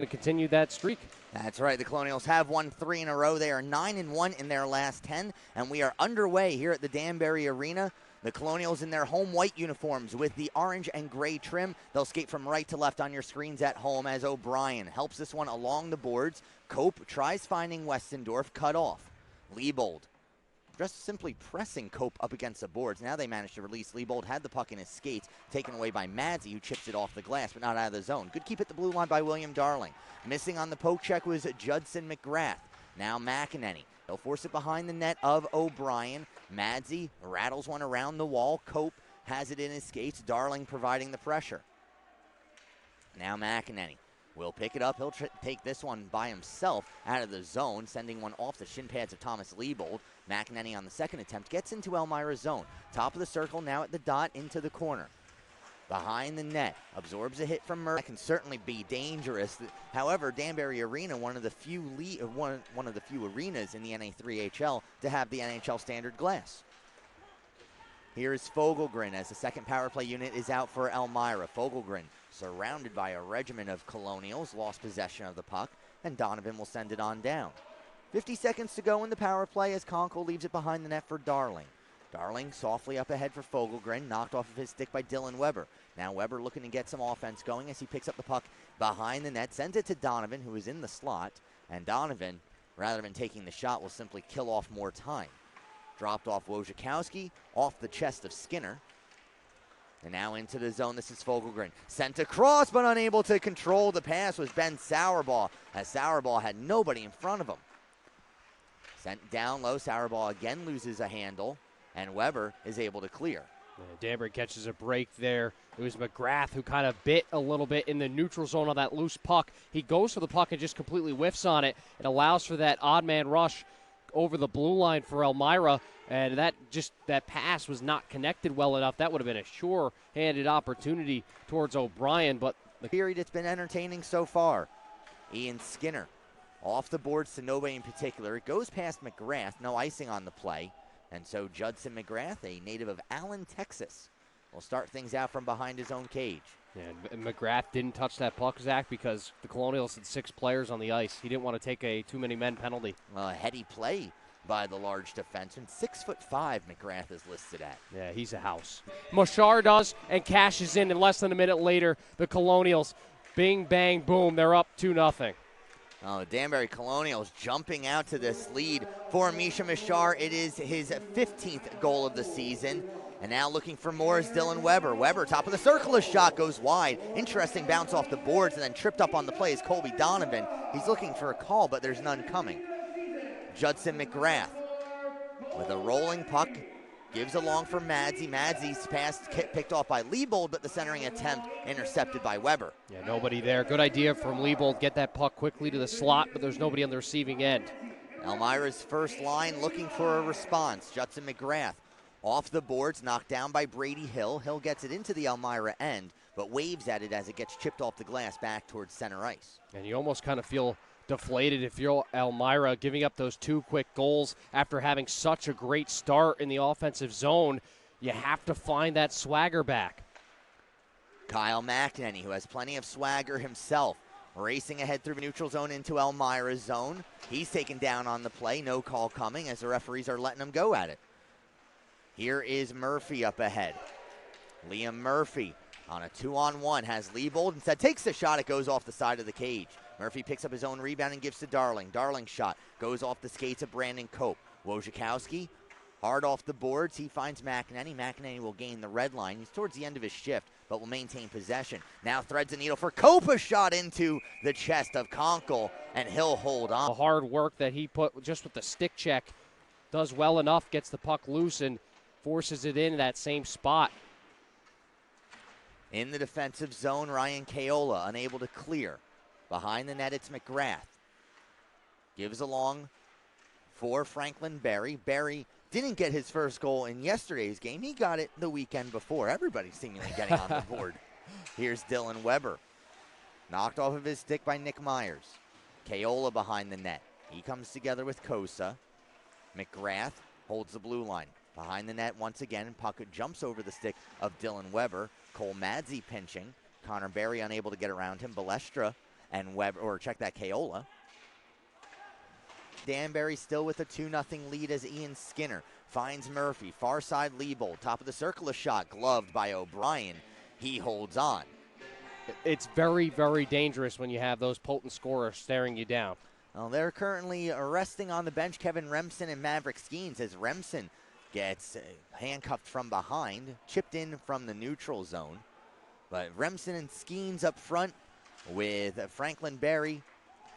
to continue that streak. That's right. The Colonials have won 3 in a row. They are 9-1 in their last 10, and we are underway here at the Danbury Arena. The Colonials in their home white uniforms with the orange and gray trim. They'll skate from right to left on your screens at home as O'Brien helps this one along the boards. Cope tries finding Westendorf, cut off. Liebold just simply pressing Cope up against the boards. Now they managed to release. Liebold had the puck in his skates, taken away by Madzi, who chips it off the glass, but not out of the zone. Good keep at the blue line by William Darling. Missing on the poke check was Judson McGrath. Now McEnany. He'll force it behind the net of O'Brien. Madzi rattles one around the wall. Cope has it in his skates. Darling providing the pressure. Now McEnany will pick it up. He'll take this one by himself out of the zone, sending one off the shin pads of Thomas Liebold. McEnany on the second attempt gets into Elmira's zone. Top of the circle, now at the dot, into the corner. Behind the net, absorbs a hit from Murray. That can certainly be dangerous. However, Danbury Arena, one of the few arenas in the NA3HL to have the NHL standard glass. Here is Fogelgren as the second power play unit is out for Elmira. Fogelgren, surrounded by a regiment of Colonials, lost possession of the puck, and Donovan will send it on down. 50 seconds to go in the power play as Conkle leaves it behind the net for Darling. Darling softly up ahead for Fogelgren, knocked off of his stick by Dylan Weber. Now Weber looking to get some offense going as he picks up the puck behind the net, sends it to Donovan, who is in the slot, and Donovan, rather than taking the shot, will simply kill off more time. Dropped off Wojciechowski, off the chest of Skinner. And now into the zone, this is Fogelgren. Sent across, but unable to control the pass was Ben Sauerball, as Sauerball had nobody in front of him. Sent down low, Sauerball again loses a handle, and Weber is able to clear. Yeah, Danbury catches a break there. It was McGrath who kind of bit a little bit in the neutral zone on that loose puck. He goes for the puck and just completely whiffs on it. It allows for that odd man rush over the blue line for Elmira, and that pass was not connected well enough. That would have been a sure-handed opportunity towards O'Brien, but the period it's been entertaining so far. Ian Skinner off the boards to nobody in particular. It goes past McGrath, no icing on the play. And so Judson McGrath, a native of Allen, Texas, will start things out from behind his own cage. Yeah, and McGrath didn't touch that puck, Zach, because the Colonials had 6 players on the ice. He didn't want to take a too many men penalty. A heady play by the large defenseman. 6'5" McGrath is listed at. Yeah, he's a house. Machar does and cashes in less than a minute later. The Colonials, bing, bang, boom, they're up 2-0. Oh, Danbury Colonials jumping out to this lead for Misha Machar. It is his 15th goal of the season. And now looking for more is Dylan Weber. Weber, top of the circle, his shot goes wide. Interesting bounce off the boards and then tripped up on the play is Colby Donovan. He's looking for a call, but there's none coming. Judson McGrath with a rolling puck. Gives along for Madzi. Madzi's pass picked off by Liebold, but the centering attempt intercepted by Weber. Yeah, nobody there. Good idea from Liebold. Get that puck quickly to the slot, but there's nobody on the receiving end. Elmira's first line looking for a response. Judson McGrath off the boards, knocked down by Brady Hill. Hill gets it into the Elmira end, but waves at it as it gets chipped off the glass back towards center ice. And you almost kind of feel deflated if you're Elmira, giving up those 2 quick goals after having such a great start in the offensive zone. You have to find that swagger back. Kyle McEnany, who has plenty of swagger himself, racing ahead through the neutral zone into Elmira's zone. He's taken down on the play. No call coming as the referees are letting him go at it. Here is Murphy up ahead. Liam Murphy on a 2-on-1 has Liebold. Instead takes the shot. It goes off the side of the cage. Murphy picks up his own rebound and gives to Darling. Darling's shot goes off the skates of Brandon Cope. Wojciechowski hard off the boards. He finds McEnany. McEnany will gain the red line. He's towards the end of his shift, but will maintain possession. Now threads a needle for Cope. A shot into the chest of Conkle, and he'll hold on. The hard work that he put just with the stick check does well enough, gets the puck loose and forces it in that same spot. In the defensive zone, Ryan Kaola unable to clear. Behind the net, it's McGrath. Gives along for Franklin Berry. Berry didn't get his first goal in yesterday's game. He got it the weekend before. Everybody's seemingly getting on the board. Here's Dylan Weber. Knocked off of his stick by Nick Myers. Kaola behind the net. He comes together with Kosa. McGrath holds the blue line. Behind the net once again, and puck jumps over the stick of Dylan Weber. Cole Madzi pinching. Connor Berry unable to get around him. Balestra and Weber, or check that, Keola. Danbury still with a 2-0 lead as Ian Skinner finds Murphy. Far side Liebold, top of the circle, a shot gloved by O'Brien. He holds on. It's very, very dangerous when you have those potent scorers staring you down. Well, they're currently resting on the bench, Kevin Remsen and Maverick Skeens, as Remsen gets handcuffed from behind, chipped in from the neutral zone. But Remsen and Skeens up front with Franklin Berry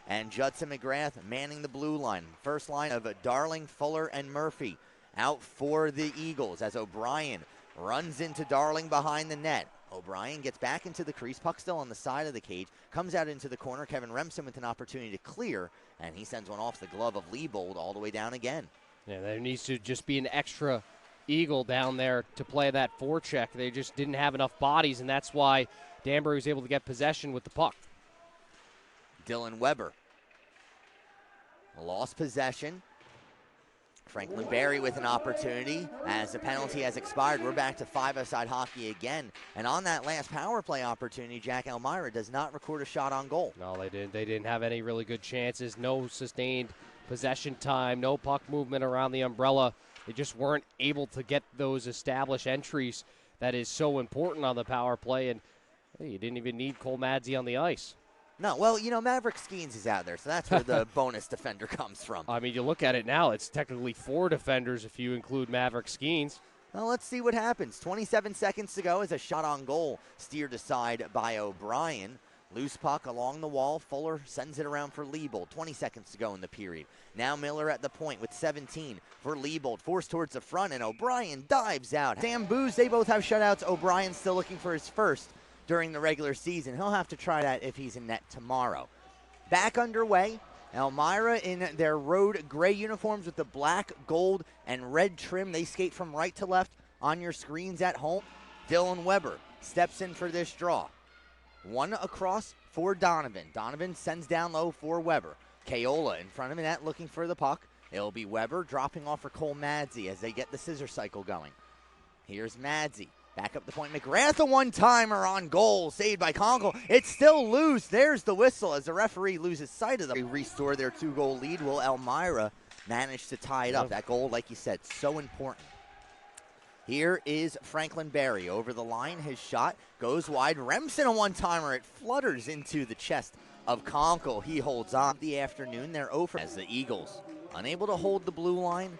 and Judson McGrath manning the blue line. First line of Darling, Fuller, and Murphy out for the Eagles as O'Brien runs into Darling behind the net. O'Brien gets back into the crease, puck still on the side of the cage, comes out into the corner. Kevin Remsen with an opportunity to clear, and he sends one off the glove of Liebold all the way down again. Yeah, there needs to just be an extra Eagle down there to play that forecheck. They just didn't have enough bodies, and that's why Danbury was able to get possession with the puck. Dylan Weber lost possession. Franklin Berry with an opportunity as the penalty has expired. We're back to five-a-side hockey again. And on that last power play opportunity, Jack Elmira does not record a shot on goal. No, they didn't. They didn't have any really good chances. No sustained possession time. No puck movement around the umbrella. They just weren't able to get those established entries that is so important on the power play. And hey, you didn't even need Cole Madzy on the ice. No, well, you know, Maverick Skeens is out there, so that's where the bonus defender comes from. I mean, you look at it now, it's technically 4 defenders if you include Maverick Skeens. Well, let's see what happens. 27 seconds to go as a shot on goal steered aside by O'Brien. Loose puck along the wall. Fuller sends it around for Liebold. 20 seconds to go in the period. Now Miller at the point with 17 for Liebold. Forced towards the front, and O'Brien dives out. Sam Booze, they both have shutouts. O'Brien still looking for his first during the regular season. He'll have to try that if he's in net tomorrow. Back underway. Elmira in their road gray uniforms with the black, gold, and red trim. They skate from right to left on your screens at home. Dylan Weber steps in for this draw. One across for Donovan. Donovan sends down low for Weber. Keola in front of the net looking for the puck. It'll be Weber dropping off for Cole Madzy as they get the scissor cycle going. Here's Madzy. Back up the point. McGrath, a one-timer on goal, saved by Conkle. It's still loose. There's the whistle as the referee loses sight of them. They restore their 2-goal lead. Will Elmira manage to tie it up? That goal, like you said, so important. Here is Franklin Berry over the line. His shot goes wide. Remsen, a one-timer. It flutters into the chest of Conkle. He holds on. The afternoon, they're over as the Eagles, unable to hold the blue line,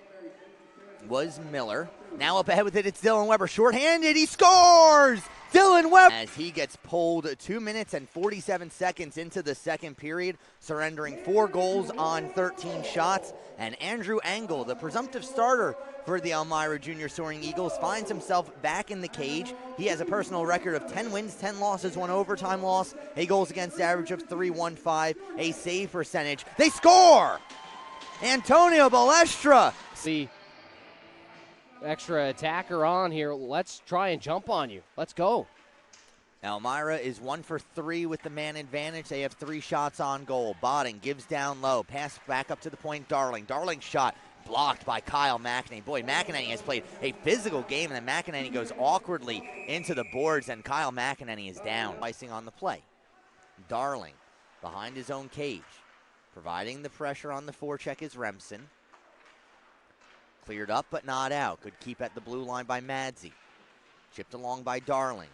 was Miller. Now up ahead with it, it's Dylan Weber. Shorthanded, he scores! Dylan Weber! As he gets pulled 2 minutes and 47 seconds into the second period, surrendering 4 goals on 13 shots. And Andrew Engel, the presumptive starter for the Elmira Junior Soaring Eagles, finds himself back in the cage. He has a personal record of 10 wins, 10 losses, 1 overtime loss, a goals against average of .315, a save percentage. They score! Antonio Balestra! See, extra attacker on here. Let's try and jump on you. Let's go. Elmira is 1 for 3 with the man advantage. They have 3 shots on goal. Bodding gives down low. Pass back up to the point. Darling's shot blocked by Kyle McEnany. Boy, McEnany has played a physical game, and then McEnany goes awkwardly into the boards, and Kyle McEnany is down. Icing on the play. Darling behind his own cage. Providing the pressure on the forecheck is Remsen. Cleared up but not out. Good keep at the blue line by Madzy. Chipped along by Darling.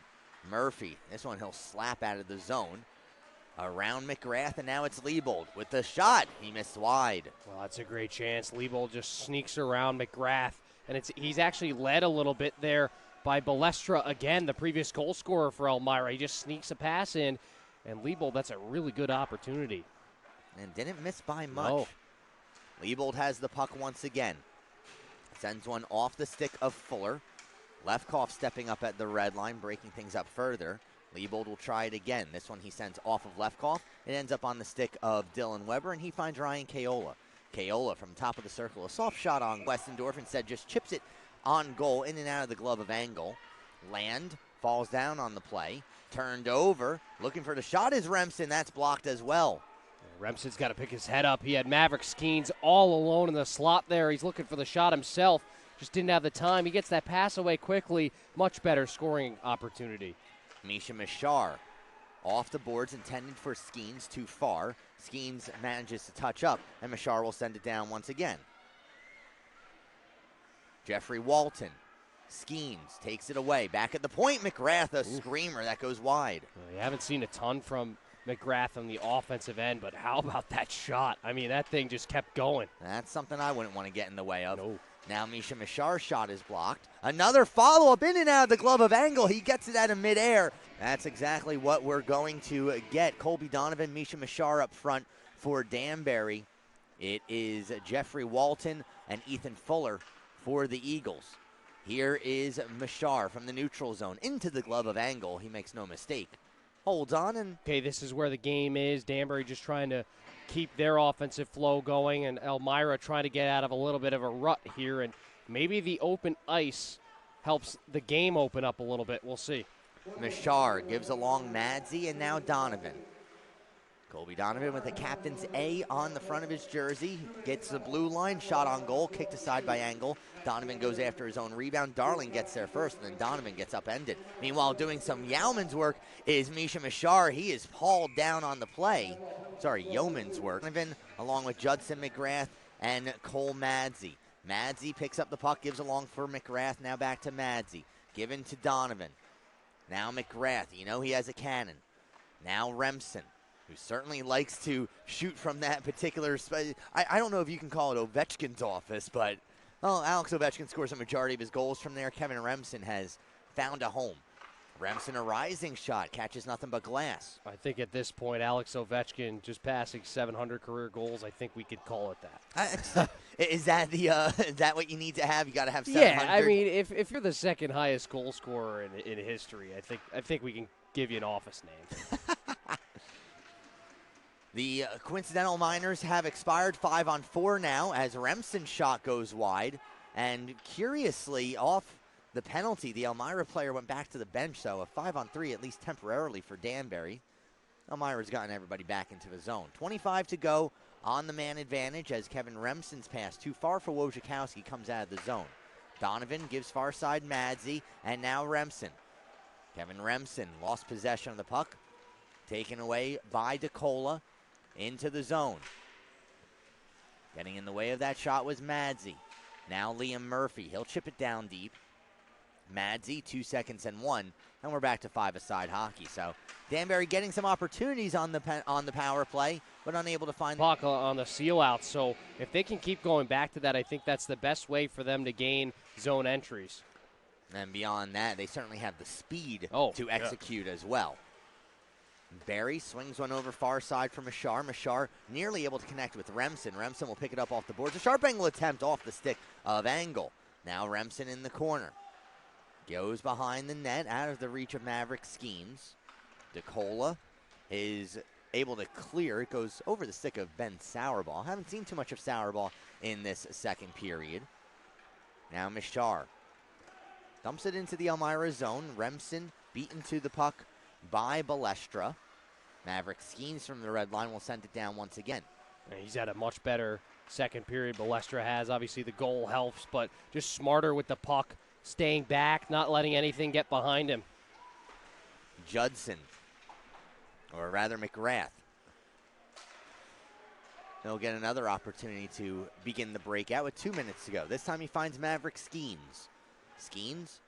Murphy, this one he'll slap out of the zone. Around McGrath, and now it's Liebold with the shot. He missed wide. Well, that's a great chance. Liebold just sneaks around McGrath, and he's actually led a little bit there by Balestra again, the previous goal scorer for Elmira. He just sneaks a pass in, and Liebold, that's a really good opportunity. And didn't miss by much. No. Liebold has the puck once again. Sends one off the stick of Fuller. Lefkoff stepping up at the red line, breaking things up further. Liebold will try it again. This one he sends off of Lefkoff. It ends up on the stick of Dylan Weber, and he finds Ryan Keola. Keola from top of the circle. A soft shot on Westendorf, instead just chips it on goal, in and out of the glove of Engel. Land falls down on the play. Turned over. Looking for the shot is Remsen. That's blocked as well. Remsen's got to pick his head up. He had Maverick Skeens all alone in the slot there. He's looking for the shot himself. Just didn't have the time. He gets that pass away quickly. Much better scoring opportunity. Misha Mishar Off the boards, intended for Skeens, too far. Skeens manages to touch up, and Machar will send it down once again. Jeffrey Walton. Skeens takes it away. Back at the point, McGrath, a screamer that goes wide. We haven't seen a ton from McGrath on the offensive end, but how about that shot? I mean, that thing just kept going. That's something I wouldn't want to get in the way of. No. Now Misha Machar's shot is blocked. Another follow-up in and out of the glove of Angle. He gets it out of midair. That's exactly what we're going to get. Colby Donovan, Misha Machar up front for Danbury. It is Jeffrey Walton and Ethan Fuller for the Eagles. Here is Machar from the neutral zone into the glove of Angle. He makes no mistake. Holds on and... Okay, this is where the game is. Danbury just trying to keep their offensive flow going, and Elmira trying to get out of a little bit of a rut here, and maybe the open ice helps the game open up a little bit. We'll see. Machar gives along Madsey, and now Donovan. Colby Donovan with the captain's A on the front of his jersey. Gets the blue line, shot on goal, kicked aside by Angle. Donovan goes after his own rebound. Darling gets there first, and then Donovan gets upended. Meanwhile, doing some Yeoman's work is Misha Machar. He is hauled down on the play. Sorry, Yeoman's work. Donovan, along with Judson, McGrath, and Cole Madsey. Madsey picks up the puck, gives along for McGrath. Now back to Madsey. Given to Donovan. Now McGrath. You know he has a cannon. Now Remsen, who certainly likes to shoot from that particular space. I don't know if you can call it Ovechkin's office, but Alex Ovechkin scores a majority of his goals from there. Kevin Remsen has found a home. Remsen, a rising shot, catches nothing but glass. I think at this point, Alex Ovechkin just passing 700 career goals. I think we could call it that. Is that what you need to have? You got to have 700? Yeah, I mean, if you're the second highest goal scorer in history, I think we can give you an office name. The coincidental minors have expired 5-on-4 now as Remsen's shot goes wide. And curiously, off the penalty, the Elmira player went back to the bench, so a 5-on-3 at least temporarily for Danbury. Elmira's gotten everybody back into the zone. 25 to go on the man advantage as Kevin Remsen's pass too far for Wojciechowski comes out of the zone. Donovan gives far side Madsey, and now Remsen. Kevin Remsen lost possession of the puck. Taken away by DeCola. Into the zone. Getting in the way of that shot was Madsey. Now Liam Murphy. He'll chip it down deep. Madsey, 2 seconds and 1. And we're back to 5-a-side hockey. So Danbury getting some opportunities on the power play, but unable to find puck on the seal out. So if they can keep going back to that, I think that's the best way for them to gain zone entries. And beyond that, they certainly have the speed to execute as well. Barry swings one over far side for Machar. Machar nearly able to connect with Remsen. Remsen will pick it up off the boards. A sharp angle attempt off the stick of Angle. Now Remsen in the corner. Goes behind the net, out of the reach of Maverick Schemes. DeCola is able to clear. It goes over the stick of Ben Sauerball. Haven't seen too much of Sauerball in this second period. Now Machar dumps it into the Elmira zone. Remsen beaten to the puck by Balestra. Maverick Schemes from the red line will send it down once again. And he's had a much better second period. Balestra has. Obviously, the goal helps, but just smarter with the puck, staying back, not letting anything get behind him. Judson, or rather McGrath. He'll get another opportunity to begin the breakout with 2 minutes to go. This time he finds Maverick Schemes. Schemes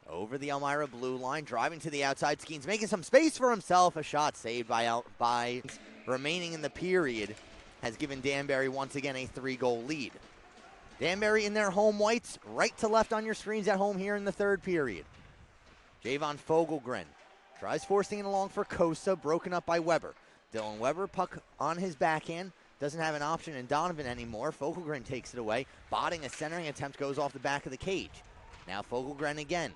over the Elmira blue line, driving to the outside. Skeens making some space for himself. A shot saved by remaining in the period has given Danbury once again a 3-goal lead. Danbury in their home whites, right to left on your screens at home here in the third period. Javon Fogelgren tries forcing it along for Kosa, broken up by Weber. Dylan Weber, puck on his backhand, doesn't have an option in Donovan anymore. Fogelgren takes it away. Botting a centering attempt goes off the back of the cage. Now Fogelgren again.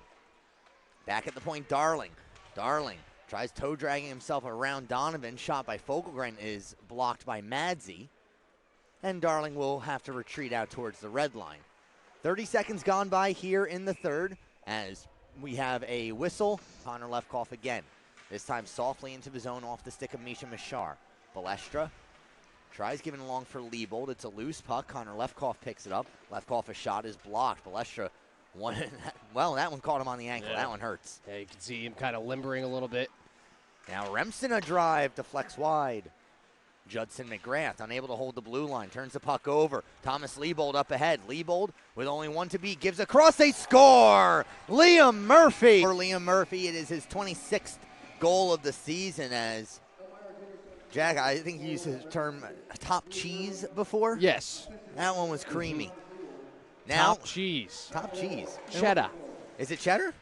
Back at the point, Darling. Darling tries toe dragging himself around Donovan. Shot by Fogelgren is blocked by Madsey. And Darling will have to retreat out towards the red line. 30 seconds gone by here in the third as we have a whistle. Connor Lefkoff again. This time softly into the zone off the stick of Misha Machar. Balestra tries giving along for Liebold. It's a loose puck. Connor Lefkoff picks it up. Lefkoff, a shot is blocked. Balestra, well, that one caught him on the ankle. Yeah. That one hurts. Yeah, you can see him kind of limbering a little bit. Now Remsen a drive to flex wide. Judson McGrath unable to hold the blue line, turns the puck over. Thomas Liebold up ahead. Liebold with only one to beat gives across, they score! Liam Murphy! For Liam Murphy, it is his 26th goal of the season as Jack, I think he used the term top cheese before. Yes. That one was creamy. Now, Top cheese. Top cheese. Cheddar. Is it cheddar?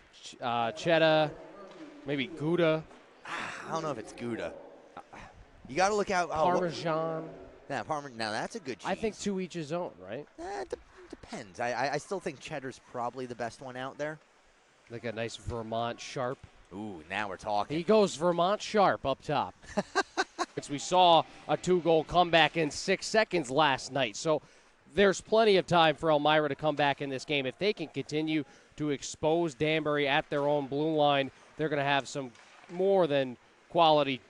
Cheddar, maybe Gouda. I don't know if it's Gouda. You got to look out. Parmesan. Now that's a good cheese. I think to each his own, right? Depends. I still think cheddar's probably the best one out there. Like a nice Vermont Sharp. Ooh, now we're talking. He goes Vermont Sharp up top. Because we saw a 2-goal comeback in 6 seconds last night. So there's plenty of time for Elmira to come back in this game. If they can continue to expose Danbury at their own blue line, they're going to have some more than quality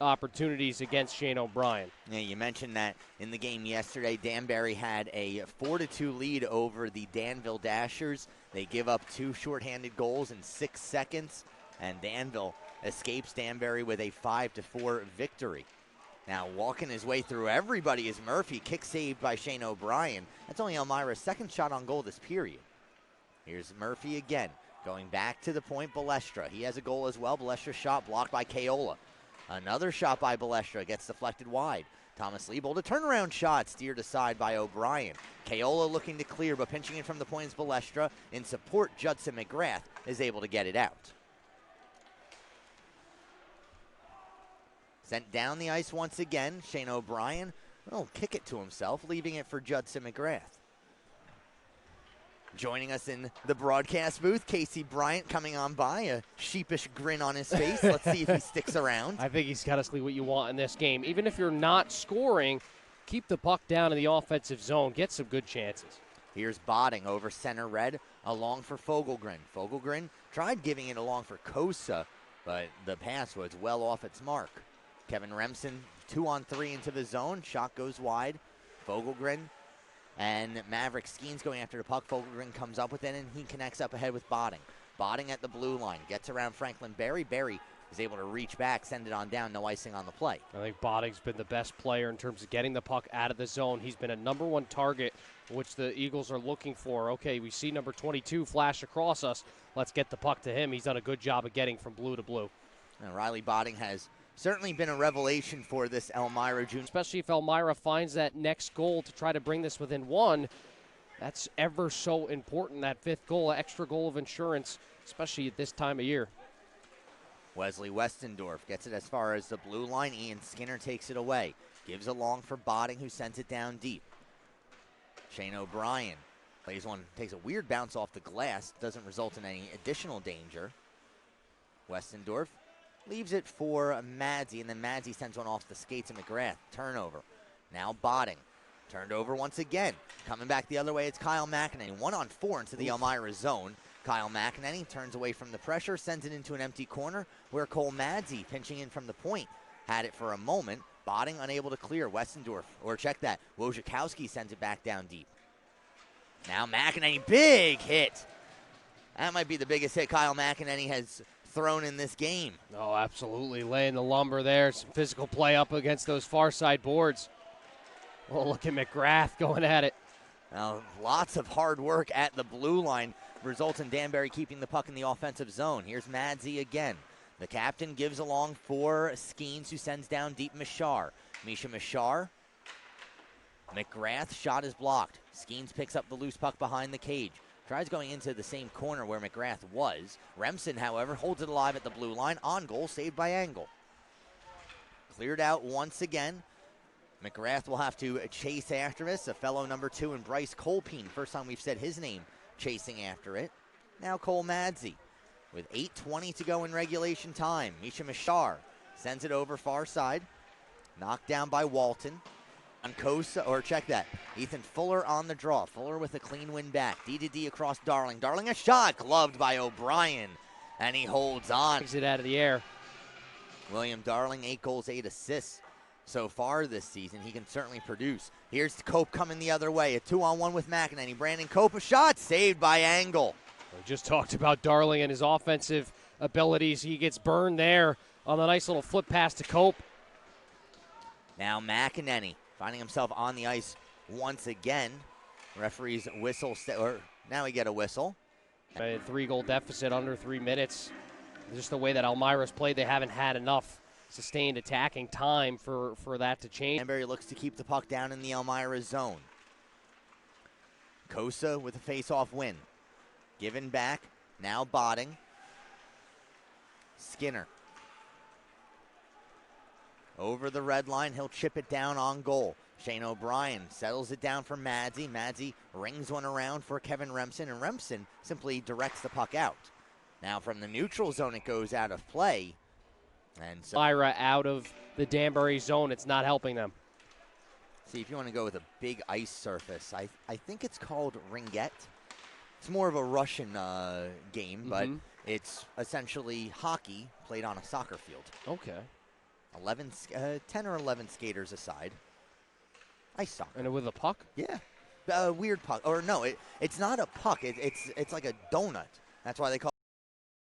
opportunities against Shane O'Brien. Yeah, you mentioned that in the game yesterday, Danbury had a 4-2 lead over the Danville Dashers. They give up 2 shorthanded goals in 6 seconds, and Danville escapes Danbury with a 5-4 victory. Now walking his way through everybody is Murphy, kick saved by Shane O'Brien. That's only Elmira's second shot on goal this period. Here's Murphy again, going back to the point, Balestra. He has a goal as well. Balestra's shot blocked by Keola. Another shot by Balestra gets deflected wide. Thomas Liebold, a turnaround shot steered aside by O'Brien. Keola looking to clear, but pinching it from the point is Balestra. In support, Judson McGrath is able to get it out. Sent down the ice once again. Shane O'Brien will kick it to himself, leaving it for Judson McGrath. Joining us in the broadcast booth, Casey Bryant coming on by, a sheepish grin on his face. Let's see if he sticks around. I think he's got to see what you want in this game. Even if you're not scoring, keep the puck down in the offensive zone. Get some good chances. Here's Botting over center red, along for Fogelgren. Fogelgren tried giving it along for Kosa, but the pass was well off its mark. Kevin Remsen, 2-on-3 into the zone. Shot goes wide. Fogelgren and Maverick Skeens going after the puck. Fogelgren comes up with it, and he connects up ahead with Botting. Botting at the blue line. Gets around Franklin Berry. Berry is able to reach back, send it on down. No icing on the play. I think Botting's been the best player in terms of getting the puck out of the zone. He's been a #1 target, which the Eagles are looking for. Okay, we see number 22 flash across us. Let's get the puck to him. He's done a good job of getting from blue to blue. And Riley Botting has certainly been a revelation for this Elmira Junior. Especially if Elmira finds that next goal to try to bring this within 1. That's ever so important, that 5th goal, extra goal of insurance, especially at this time of year. Wesley Westendorf gets it as far as the blue line. Ian Skinner takes it away. Gives along for Botting, who sends it down deep. Shane O'Brien plays one, takes a weird bounce off the glass. Doesn't result in any additional danger. Westendorf leaves it for Madsey, and then Madsey sends one off the skates of McGrath. Turnover. Now Botting. Turned over once again. Coming back the other way, it's Kyle McEnany. 1-on-4 into the Elmira zone. Kyle McEnany turns away from the pressure, sends it into an empty corner where Cole Madsey, pinching in from the point, had it for a moment. Botting unable to clear. Westendorf, or check that, Wojciechowski sends it back down deep. Now McEnany, big hit. That might be the biggest hit Kyle McEnany has thrown in this game. Oh, absolutely. Laying the lumber there. Some physical play up against those far side boards. Oh, look at McGrath going at it. Now, lots of hard work at the blue line results in Danbury keeping the puck in the offensive zone. Here's Madsey again. The captain gives along for Skeens, who sends down deep Mishar. Misha Mishar. McGrath shot is blocked. Skeens picks up the loose puck behind the cage. Tries going into the same corner where McGrath was. Remsen, however, holds it alive at the blue line. On goal, saved by Angle. Cleared out once again. McGrath will have to chase after this. A fellow number 2 in Bryce Colpine. First time we've said his name chasing after it. Now Cole Madsey with 8:20 to go in regulation time. Misha Mishar sends it over far side. Knocked down by Walton. On Kosa, or check that, Ethan Fuller on the draw. Fuller with a clean win back. D across Darling. Darling a shot, gloved by O'Brien, and he holds on. Takes it out of the air. William Darling, 8 goals, 8 assists so far this season. He can certainly produce. Here's Cope coming the other way. A 2-on-1 with McEnany. Brandon Cope, a shot, saved by Angle. We just talked about Darling and his offensive abilities. He gets burned there on the nice little flip pass to Cope. Now McEnany finding himself on the ice once again. Referee's whistle, or now we get a whistle. A 3-goal deficit under 3 minutes. Just the way that Elmira's played, they haven't had enough sustained attacking time for that to change. Danbury looks to keep the puck down in the Elmira zone. Kosa with a face-off win. Given back, now Botting. Skinner. Over the red line, he'll chip it down on goal. Shane O'Brien settles it down for Madsey. Madsey rings one around for Kevin Remsen, and Remsen simply directs the puck out. Now from the neutral zone, it goes out of play. And so Elmira out of the Danbury zone, it's not helping them. see, if you want to go with a big ice surface, I think it's called ringette. It's more of a Russian game, but it's essentially hockey played on a soccer field. Okay. 10 or 11 skaters aside. Ice soccer. And with a puck? Yeah. Weird puck. Or no, it's not a puck. It's like a donut. That's why they call